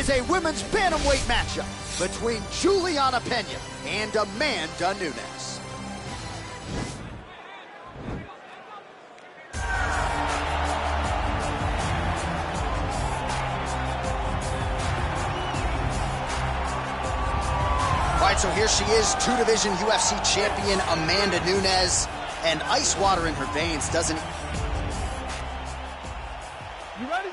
is a women's bantamweight matchup between Juliana Pena and Amanda Nunes. All right, so here she is, two-division UFC champion Amanda Nunes, and ice water in her veins doesn't... You ready?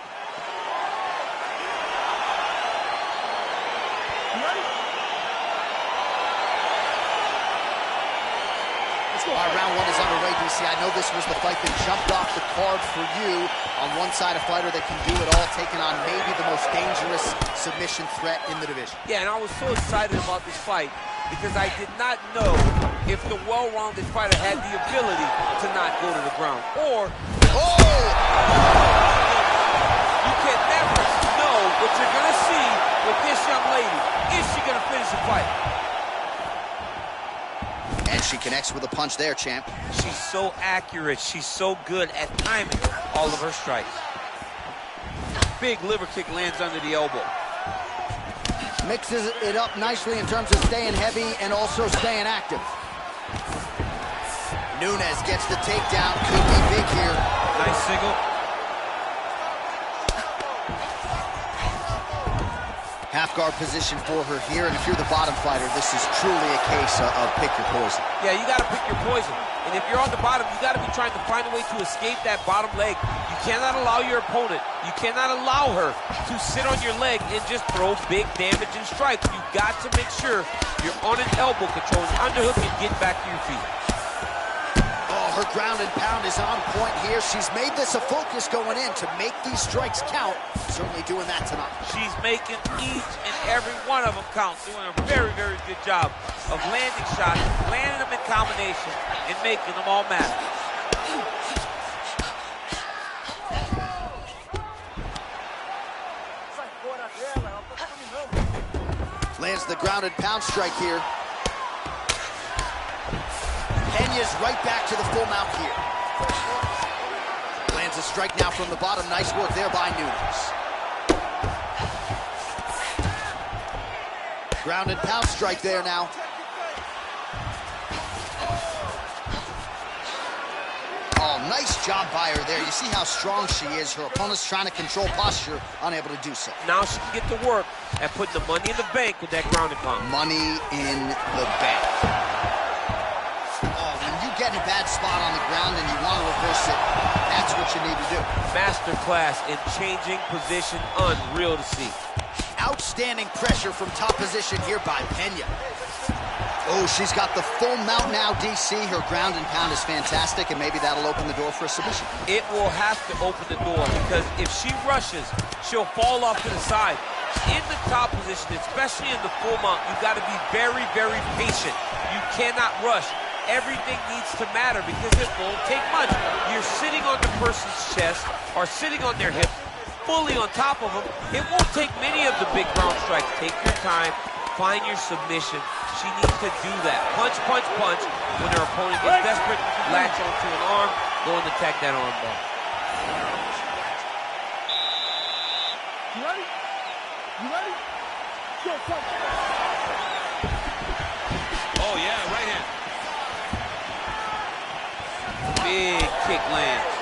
All right, round one is underway, DC. I know this was the fight that jumped off the card for you. On one side, a fighter that can do it all, taking on maybe the most dangerous submission threat in the division. Yeah, and I was so excited about this fight because I did not know if the well-rounded fighter had the ability to not go to the ground. Or, you can never know what you're going to see with this young lady. Is she going to finish the fight? And she connects with a punch there, champ. She's so accurate. She's so good at timing all of her strikes. Big liver kick lands under the elbow. Mixes it up nicely in terms of staying heavy and also staying active. Nunes gets the takedown. Could be big here. Nice single. Half guard position for her here, and if you're the bottom fighter, this is truly a case of pick your poison. Yeah, you gotta pick your poison. And if you're on the bottom, you gotta be trying to find a way to escape that bottom leg. You cannot allow your opponent, you cannot allow her to sit on your leg and just throw big damage and strikes. You got to make sure you're on an elbow control, an underhook, and get back to your feet. Her ground and pound is on point here. She's made this a focus going in to make these strikes count. Certainly doing that tonight. She's making each and every one of them count. Doing a very, very good job of landing shots, landing them in combination, and making them all matter. Lands the ground and pound strike here. Pena's right back to the full mount here. Lands a strike now from the bottom. Nice work there by Nunes. Ground and pound strike there now. Oh, nice job by her there. You see how strong she is. Her opponent's trying to control posture, unable to do so. Now she can get to work and put the money in the bank with that ground and pound. Money in the bank. Get in a bad spot on the ground and you want to reverse it, that's what you need to do. Masterclass in changing position, unreal to see. Outstanding pressure from top position here by Pena. Oh, she's got the full mount now, DC. Her ground and pound is fantastic, and maybe that'll open the door for a submission. It will have to open the door, because if she rushes, she'll fall off to the side. In the top position, especially in the full mount, you got to be very, very patient. You cannot rush. Everything needs to matter because it won't take much. You're sitting on the person's chest or sitting on their hip, fully on top of them. It won't take many of the big ground strikes. Take your time, find your submission. She needs to do that. Punch, punch, punch. When her opponent gets desperate, latch onto an arm, go and attack that arm bar. You ready? You ready? Go, go. Oh, yeah, right hand. Big kick lands.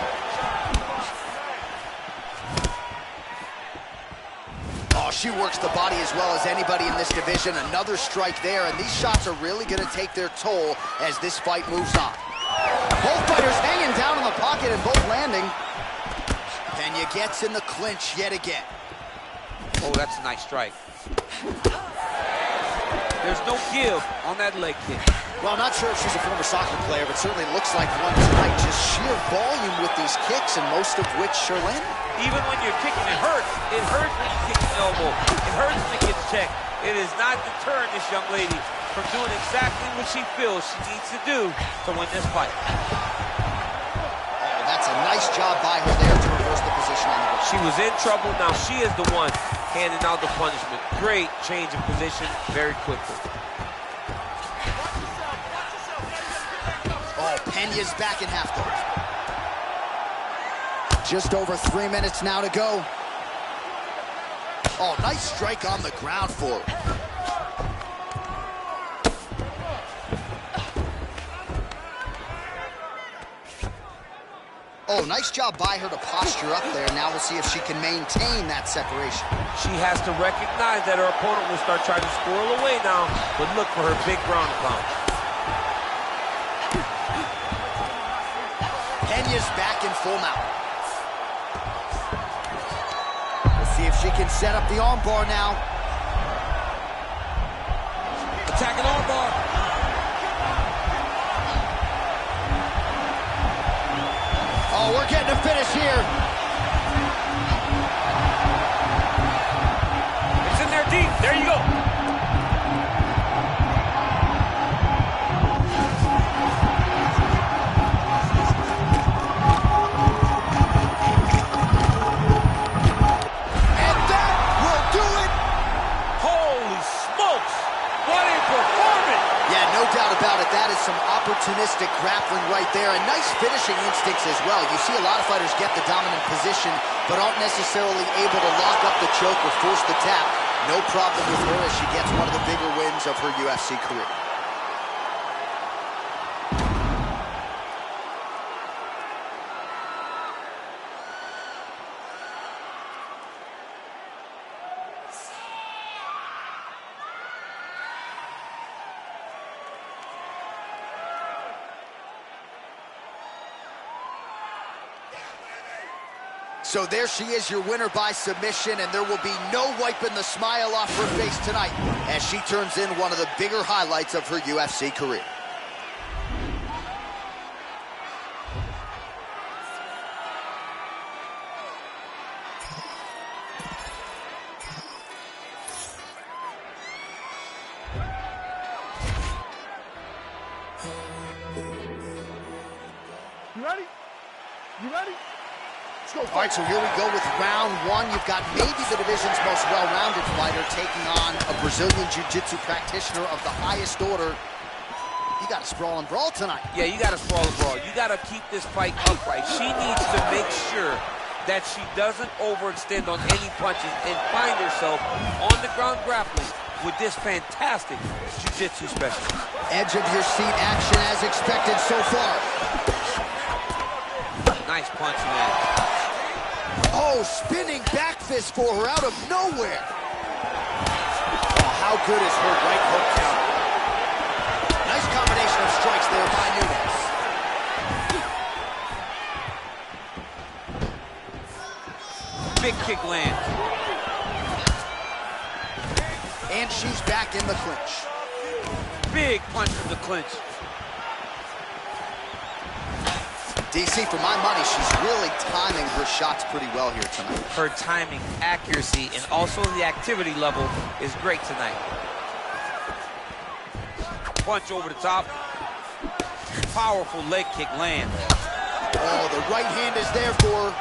Oh, she works the body as well as anybody in this division. Another strike there, and these shots are really going to take their toll as this fight moves on. Both fighters hanging down in the pocket and both landing. Pena gets in the clinch yet again. Oh, that's a nice strike. There's no give on that leg kick. Well, I'm not sure if she's a former soccer player, but certainly looks like one tonight. Just sheer volume with these kicks, and most of which are landing. Even when you're kicking, it hurts. It hurts when you kick an elbow. It hurts when it gets checked. It is not deterring this young lady from doing exactly what she feels she needs to do to win this fight. Oh, that's a nice job by her there to reverse the position on the ground. She was in trouble. Now she is the one handing out the punishment. Great change of position very quickly. Oh, Pena's back in half guard. Just over 3 minutes now to go. Oh, nice strike on the ground for her. Oh, nice job by her to posture up there. Now we'll see if she can maintain that separation. She has to recognize that her opponent will start trying to squirrel away now, but look for her big ground and pound. Penya's back in full mount. We'll see if she can set up the armbar now. Attacking armbar. Oh, we're getting a finish here. It's in there deep. There you go. And that will do it. Holy smokes. What a performance. Yeah, no doubt about it. That is some opportunistic grappling right there, and nice finishing instincts as well. You see a lot of fighters get the dominant position, but aren't necessarily able to lock up the choke or force the tap. No problem with her as she gets one of the bigger wins of her UFC career. So there she is, your winner by submission, and there will be no wiping the smile off her face tonight as she turns in one of the bigger highlights of her UFC career. You ready? You ready? All right, so here we go with round one. You've got maybe the division's most well-rounded fighter taking on a Brazilian Jiu-Jitsu practitioner of the highest order. You got to sprawl and brawl tonight. Yeah, you got to sprawl and brawl. You got to keep this fight upright. She needs to make sure that she doesn't overextend on any punches and find herself on the ground grappling with this fantastic Jiu-Jitsu specialist. Edge of your seat action as expected so far. Nice punch, man. Oh, spinning back fist for her out of nowhere. Oh, how good is her right hook counter? Nice combination of strikes there by Nunes. Big kick lands. And she's back in the clinch. Big punch from the clinch. DC, for my money, she's really timing her shots pretty well here tonight. Her timing, accuracy, and also the activity level is great tonight. Punch over the top. Powerful leg kick land. Oh, the right hand is there for her.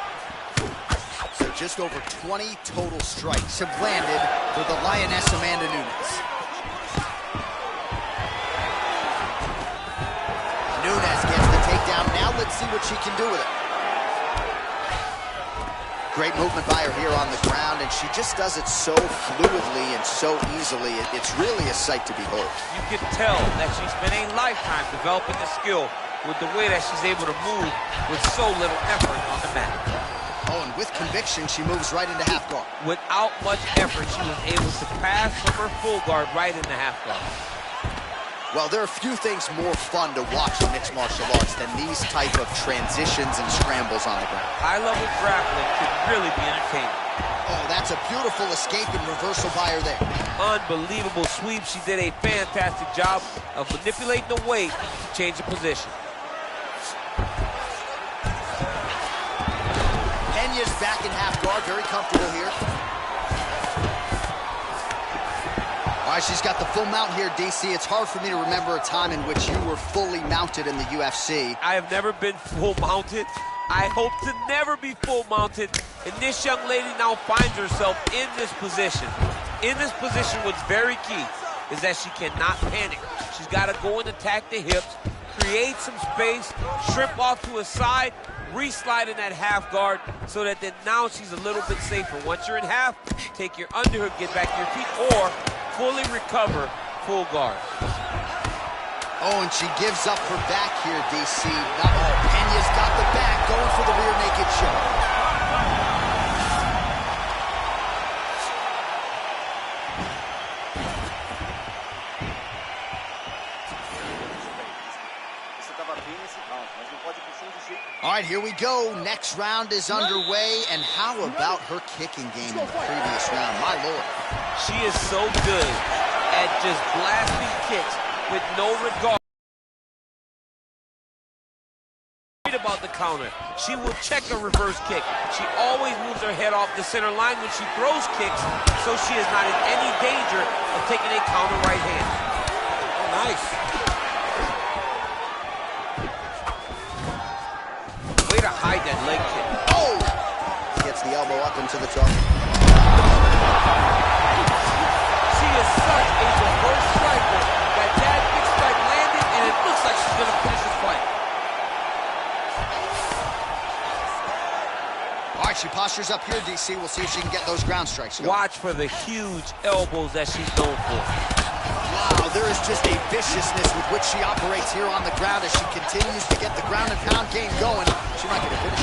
So just over 20 total strikes have landed for the Lioness Amanda Nunes. Nunes gets the takedown. Now let's see what she can do with it. Great movement by her here on the ground, and she just does it so fluidly and so easily. It's really a sight to behold. You can tell that she spent a lifetime developing the skill with the way that she's able to move with so little effort on the mat. Oh, and with conviction, she moves right into half guard. Without much effort, she was able to pass from her full guard right into half guard. Well, there are few things more fun to watch in mixed martial arts than these type of transitions and scrambles on the ground. High-level grappling can really be entertaining. Oh, that's a beautiful escape and reversal by her there. Unbelievable sweep. She did a fantastic job of manipulating the weight to change the position. Penya's back in half guard, very comfortable here. All right, she's got the full mount here, DC. It's hard for me to remember a time in which you were fully mounted in the UFC. I have never been full mounted. I hope to never be full mounted. And this young lady now finds herself in this position. In this position, what's very key is that she cannot panic. She's got to go and attack the hips, create some space, shrimp off to a side, re-slide in that half guard so that then now she's a little bit safer. Once you're in half, take your underhook, get back to your feet, or fully recover full guard. Oh, and she gives up her back here, DC. Pena's got the back, going for the rear naked choke. All right, here we go. Next round is underway, and how about her kicking game in the previous round? My Lord. She is so good at just blasting kicks with no regard about the counter. She will check a reverse kick. She always moves her head off the center line when she throws kicks, so she is not in any danger of taking a counter right hand. Oh, nice. Way to hide that leg kick. Oh! Gets the elbow up into the top. She is such a reverse striker. That jab kick strike landed, and it looks like she's going to finish this fight. All right, she postures up here, DC. We'll see if she can get those ground strikes going. Watch for the huge elbows that she's known for. Wow, there is just a viciousness with which she operates here on the ground as she continues to get the ground and pound game going. She might get a finish.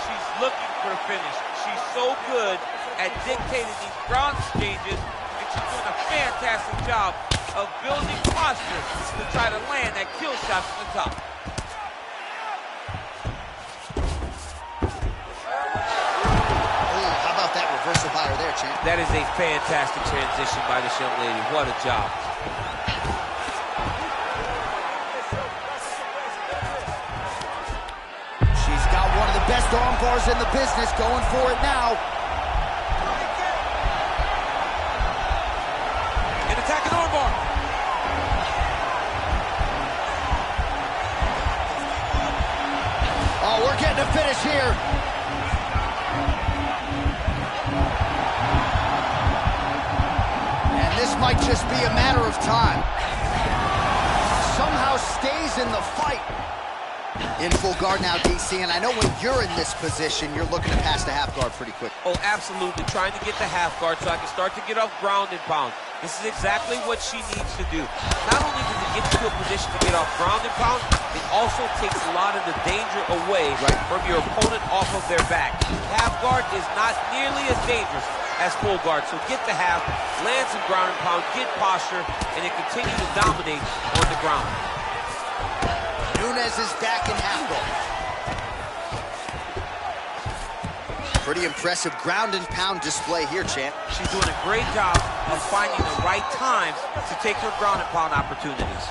She's looking for a finish. She's so good at dictating these ground exchanges, and she's doing a fantastic job of building posture to try to land that kill shot from the top. Reversal by her there, champ. That is a fantastic transition by this young lady. What a job. She's got one of the best arm bars in the business, going for it now. An attacking arm bar. Oh, we're getting a finish here. This might just be a matter of time. Somehow stays in the fight. In full guard now, DC, and I know when you're in this position, you're looking to pass the half guard pretty quick. Oh, absolutely. Trying to get the half guard so I can start to get off ground and pound. This is exactly what she needs to do. Not only does it get you to a position to get off ground and pound, it also takes a lot of the danger away from your opponent off of their back. Half guard is not nearly as dangerous as full guard. So get the half, land some ground and pound, get posture, and then continue to dominate on the ground. Nunes is back in half guard. Pretty impressive ground and pound display here, champ. She's doing a great job of finding the right times to take her ground and pound opportunities.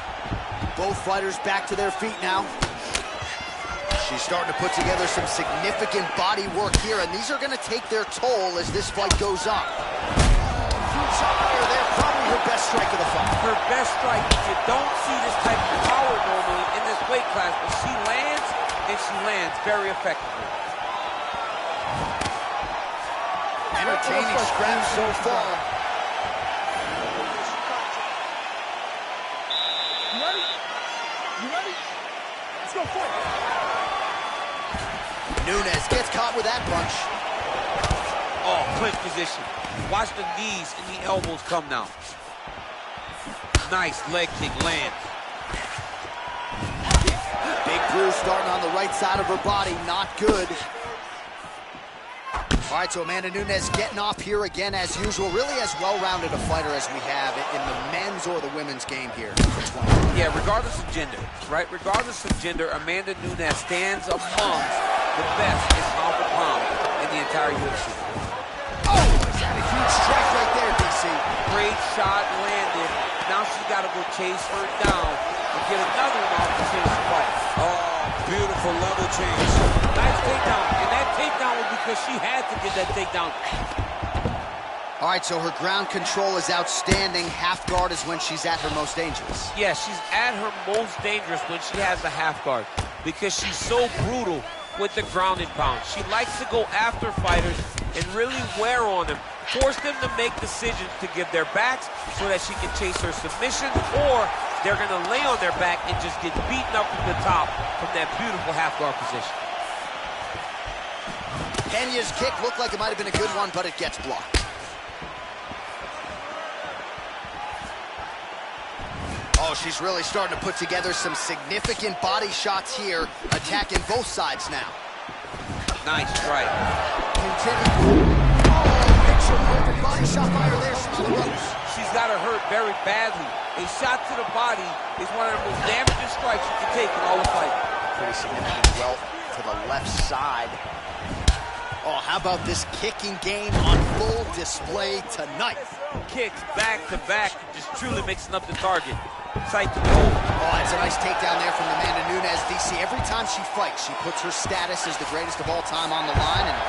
Both fighters back to their feet now. She's starting to put together some significant body work here, and these are going to take their toll as this fight goes on. Huge shot there, probably her best strike of the fight. Her best strike. You don't see this type of power normally in this weight class, but she lands, and she lands very effectively. Entertaining scrap so far. You ready? You ready? Let's go for it. Nunes gets caught with that punch. Oh, clinch position. Watch the knees and the elbows come now. Nice leg kick lands. Big bruise starting on the right side of her body, not good. All right, so Amanda Nunes getting off here again as usual. Really as well-rounded a fighter as we have in the men's or the women's game here. Yeah, regardless of gender, right? Regardless of gender, Amanda Nunes stands amongst the best in pound for pound in the entire UFC. Oh, is that a huge strike right there, DC? Great shot landed. Now she's got to go chase her down and get another one off to finish the fight. Oh, beautiful level change. Nice takedown, and that takedown was because she had to get that takedown. All right, so her ground control is outstanding. Half guard is when she's at her most dangerous. Yeah, she's at her most dangerous when she has the half guard because she's so brutal with the ground and pound. She likes to go after fighters and really wear on them, force them to make decisions to give their backs so that she can chase her submission, or they're going to lay on their back and just get beaten up from the top from that beautiful half guard position. Pena's kick looked like it might have been a good one, but it gets blocked. Oh, she's really starting to put together some significant body shots here, attacking both sides now. Nice strike. Continue. Oh, big shoulder body shot by her there, she's on the ropes. She's got her hurt very badly. A shot to the body is one of the most damaging strikes you can take in all the fight. Pretty significant welt to the left side. Oh, how about this kicking game on full display tonight? Kicks back to back, just truly mixing up the target. Sight to behold. Oh, it's a nice takedown there from Amanda Nunes, DC. Every time she fights, she puts her status as the greatest of all time on the line, and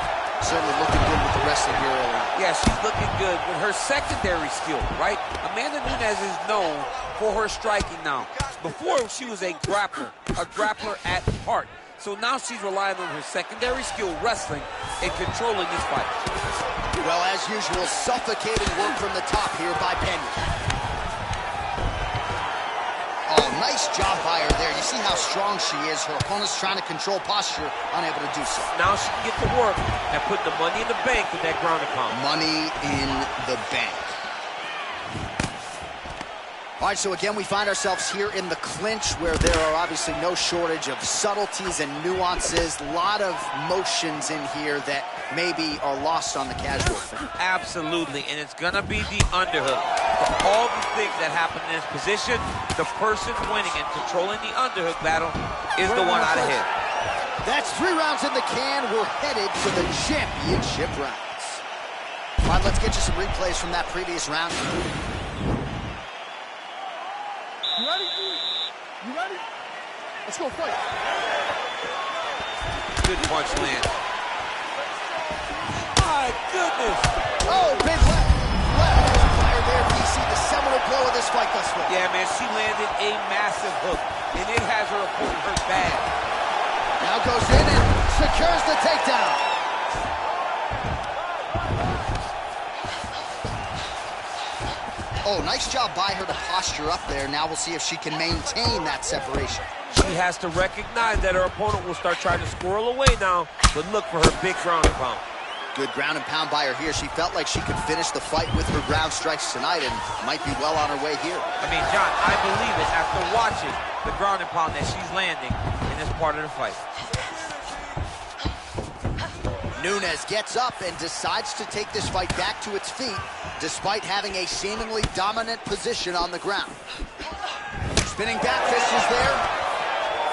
certainly looking good with the wrestling here early on. Yeah, she's looking good with her secondary skill, right? Amanda Nunes is known for her striking now. Before, she was a grappler at heart. So now she's relying on her secondary skill, wrestling, and controlling this fight. Well, as usual, suffocating work from the top here by Pena. Oh, nice job by her there. You see how strong she is. Her opponent's trying to control posture, unable to do so. Now she can get to work and put the money in the bank with that ground and pound. Money in the bank. All right, so again, we find ourselves here in the clinch where there are obviously no shortage of subtleties and nuances. A lot of motions in here that maybe are lost on the casual fan. Absolutely, and it's gonna be the underhook. For all the things that happen in this position, the person winning and controlling the underhook battle is the one out ahead. That's 3 rounds in the can. We're headed to the championship rounds. All right, let's get you some replays from that previous round. You ready? You ready? Let's go fight. Good punch lands. My goodness. Oh, big left fire there. We see the seminal blow of this fight thus far. Yeah, man, she landed a massive hook, and it has her opponent hurt bad. Now goes in and secures the takedown. Oh, nice job by her to posture up there. Now we'll see if she can maintain that separation. She has to recognize that her opponent will start trying to squirrel away now, but look for her big ground and pound. Good ground and pound by her here. She felt like she could finish the fight with her ground strikes tonight and might be well on her way here. I mean, John, I believe it after watching the ground and pound that she's landing in this part of the fight. Nunes gets up and decides to take this fight back to its feet, despite having a seemingly dominant position on the ground. Spinning back fist is there.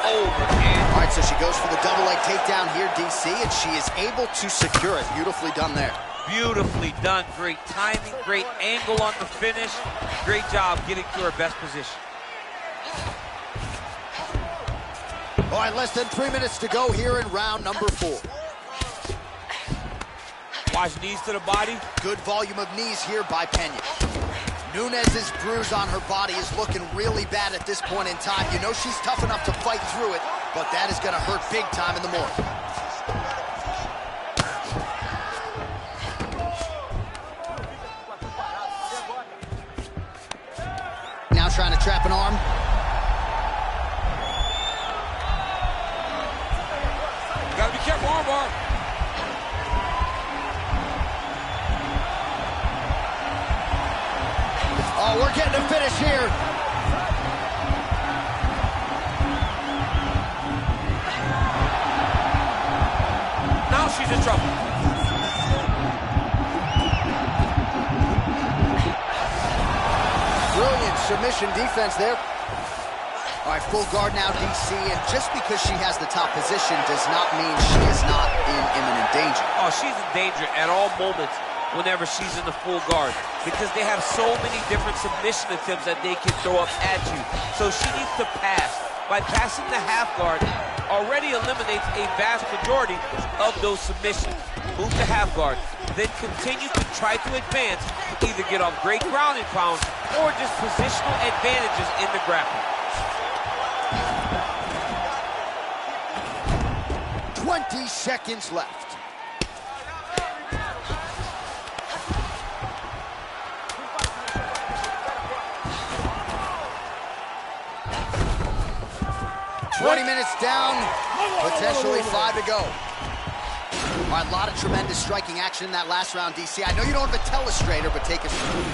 Overhand. All right, so she goes for the double leg takedown here, DC, and she is able to secure it. Beautifully done there. Beautifully done. Great timing, great angle on the finish. Great job getting to her best position. All right, less than 3 minutes to go here in round number 4. Watch knees to the body. Good volume of knees here by Pena. Nunes' bruise on her body is looking really bad at this point in time. You know she's tough enough to fight through it, but that is going to hurt big time in the morning. Now trying to trap an arm. Gotta be careful, armbar. Oh, we're getting a finish here. Now she's in trouble. Brilliant submission defense there. All right, full guard now, DC, and just because she has the top position does not mean she is not in imminent danger. Oh, she's in danger at all moments whenever she's in the full guard, because they have so many different submission attempts that they can throw up at you. So she needs to pass. By passing the half guard, already eliminates a vast majority of those submissions. Move to half guard, then continue to try to advance, either get off great ground and pound or just positional advantages in the grappling. 20 seconds left. Minutes down, potentially 5 to go. All right, a lot of tremendous striking action in that last round, DC. I know you don't have a telestrator, but take us through.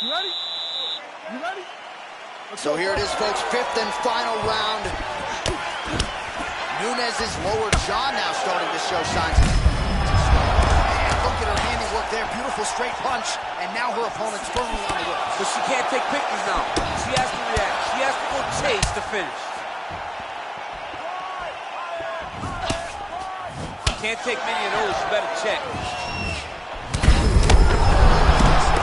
You ready? You ready? So here it is, folks, fifth and final round. Nunes's lower jaw now starting to show signs of... And look at her handiwork there, beautiful straight punch, and now her opponent's firmly on the ropes. But she can't take pictures now. She has to react. She has to go chase the finish. Can't take many of those, you better check.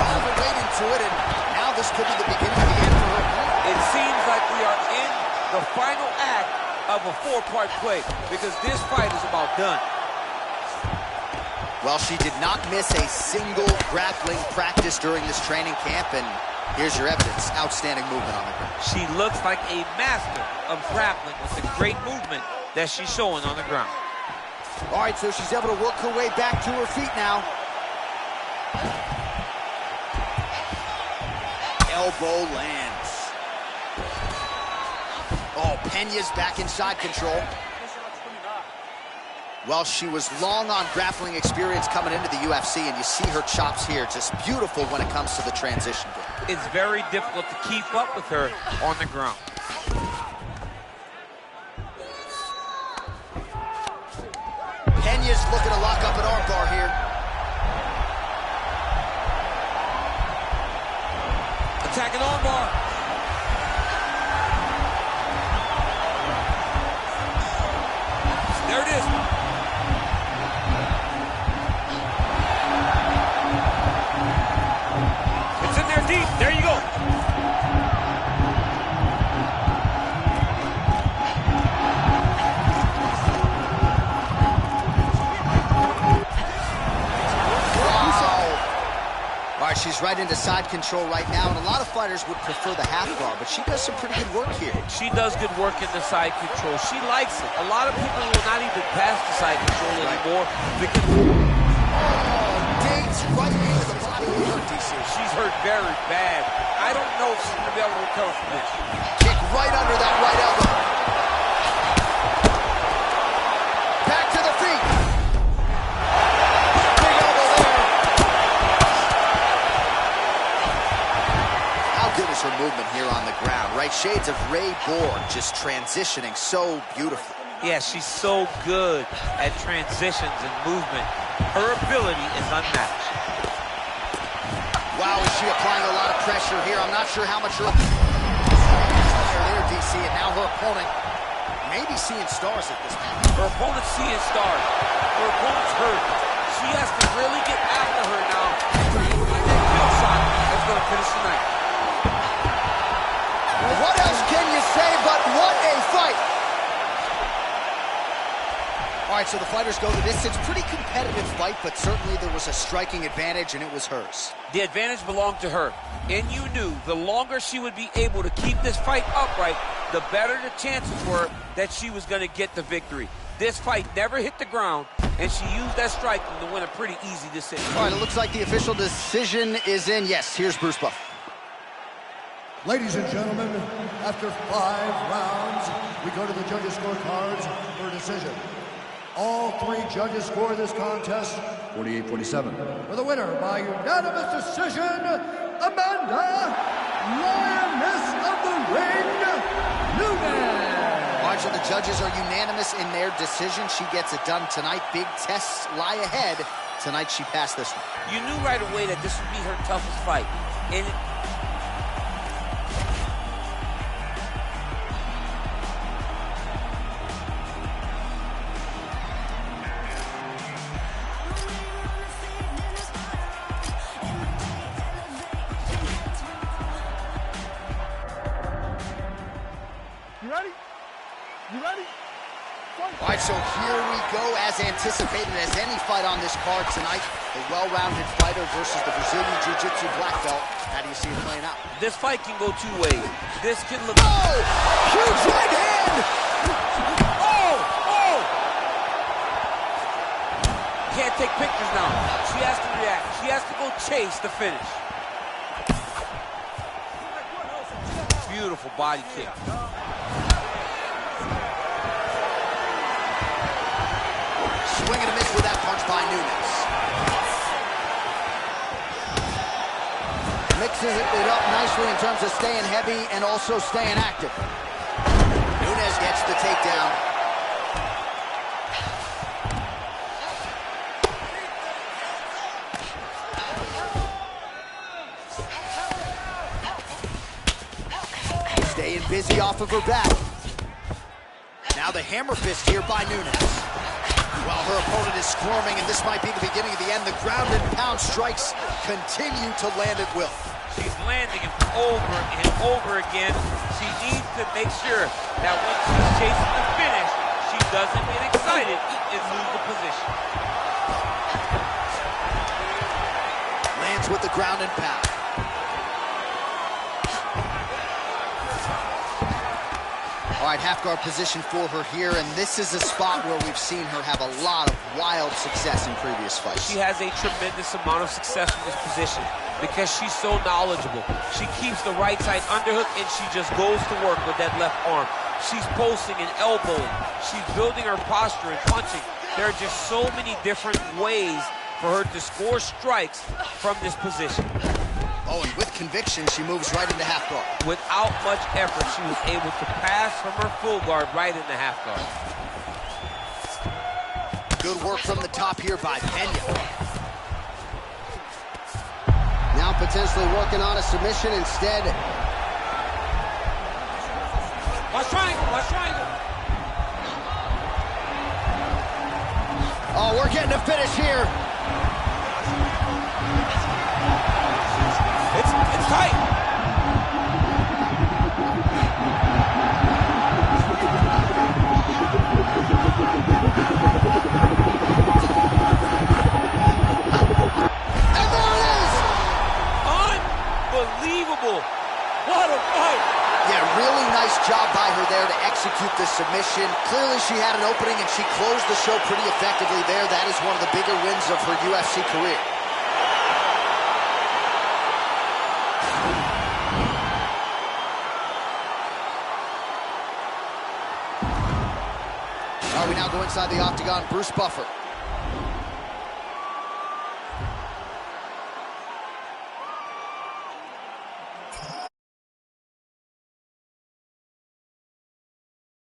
All the weight into it, and now this could be the beginning of the end for her opponent. It seems like we are in the final act of a four-part play because this fight is about done. Well, she did not miss a single grappling practice during this training camp, and here's your evidence. Outstanding movement on the ground. She looks like a master of grappling with the great movement that she's showing on the ground. All right, so she's able to work her way back to her feet now. Elbow lands. Oh, Pena's back in side control. Well, she was long on grappling experience coming into the UFC, and you see her chops here, just beautiful when it comes to the transition game. It's very difficult to keep up with her on the ground. Pena's looking to lock up an armbar here. Attacking armbar. There it is. It's in there deep. There you go. She's right into side control right now, and a lot of fighters would prefer the half guard, but she does some pretty good work here. She does good work in the side control. She likes it. A lot of people will not even pass the side control anymore because... Dates right into the body of her, DC. She's hurt very bad. I don't know if she's going to be able to recover from this. Kick right under that right elbow. Back to the feet. Her movement here on the ground, right? Shades of Ray Borg, just transitioning so beautifully. Yeah, she's so good at transitions and movement. Her ability is unmatched. Wow, is she applying a lot of pressure here? I'm not sure how much her there, DC, and now her opponent may be seeing stars at this point. Her opponent's seeing stars. Her opponent's hurt. She has to really get after her now. That kill shot that's going to finish tonight. What else can you say but what a fight? All right, so the fighters go the distance. Pretty competitive fight, but certainly there was a striking advantage, and it was hers. The advantage belonged to her, and you knew the longer she would be able to keep this fight upright, the better the chances were that she was going to get the victory. This fight never hit the ground, and she used that striking to win a pretty easy decision. All right, it looks like the official decision is in. Yes, here's Bruce Buff. Ladies and gentlemen, after 5 rounds, we go to the judges' scorecards for a decision. All 3 judges score this contest 48-47. For the winner by unanimous decision, Amanda, Lioness of the Ring, Nunes. All right, so the judges are unanimous in their decision. She gets it done tonight. Big tests lie ahead. Tonight she passed this one. You knew right away that this would be her toughest fight. And You ready? You ready? All right, so here we go, as anticipated as any fight on this card tonight. The well-rounded fighter versus the Brazilian Jiu-Jitsu black belt. How do you see it playing out? this fight can go 2 ways. This can look... Oh! Huge right hand! Oh! Oh! Can't take pictures now. She has to react. She has to go chase the finish. Beautiful body kick. by Nunes. Mixes it up nicely in terms of staying heavy and also staying active. Nunes gets the takedown. Staying busy off of her back. Now the hammer fist here by Nunes. While her opponent is squirming, and this might be the beginning of the end, the ground and pound strikes continue to land at will. She's landing him over and over again. She needs to make sure that when she's chasing the finish, she doesn't get excited and lose the position. Lands with the ground and pound. All right, half guard position for her here, and this is a spot where we've seen her have a lot of wild success in previous fights. She has a tremendous amount of success in this position because she's so knowledgeable. She keeps the right side underhook, and she just goes to work with that left arm. She's posting and elbowing. She's building her posture and punching. There are just so many different ways for her to score strikes from this position. Oh, and with conviction, she moves right into half guard. Without much effort, she was able to pass from her full guard right into half guard. Good work from the top here by Pena. Now potentially working on a submission instead. Watch triangle, watch triangle. Oh, we're getting a finish here. It's tight. And there it is! Unbelievable. What a fight. Yeah, really nice job by her there to execute the submission. Clearly she had an opening and she closed the show pretty effectively there. That is one of the bigger wins of her UFC career. All right, we now go inside the octagon. Bruce Buffer.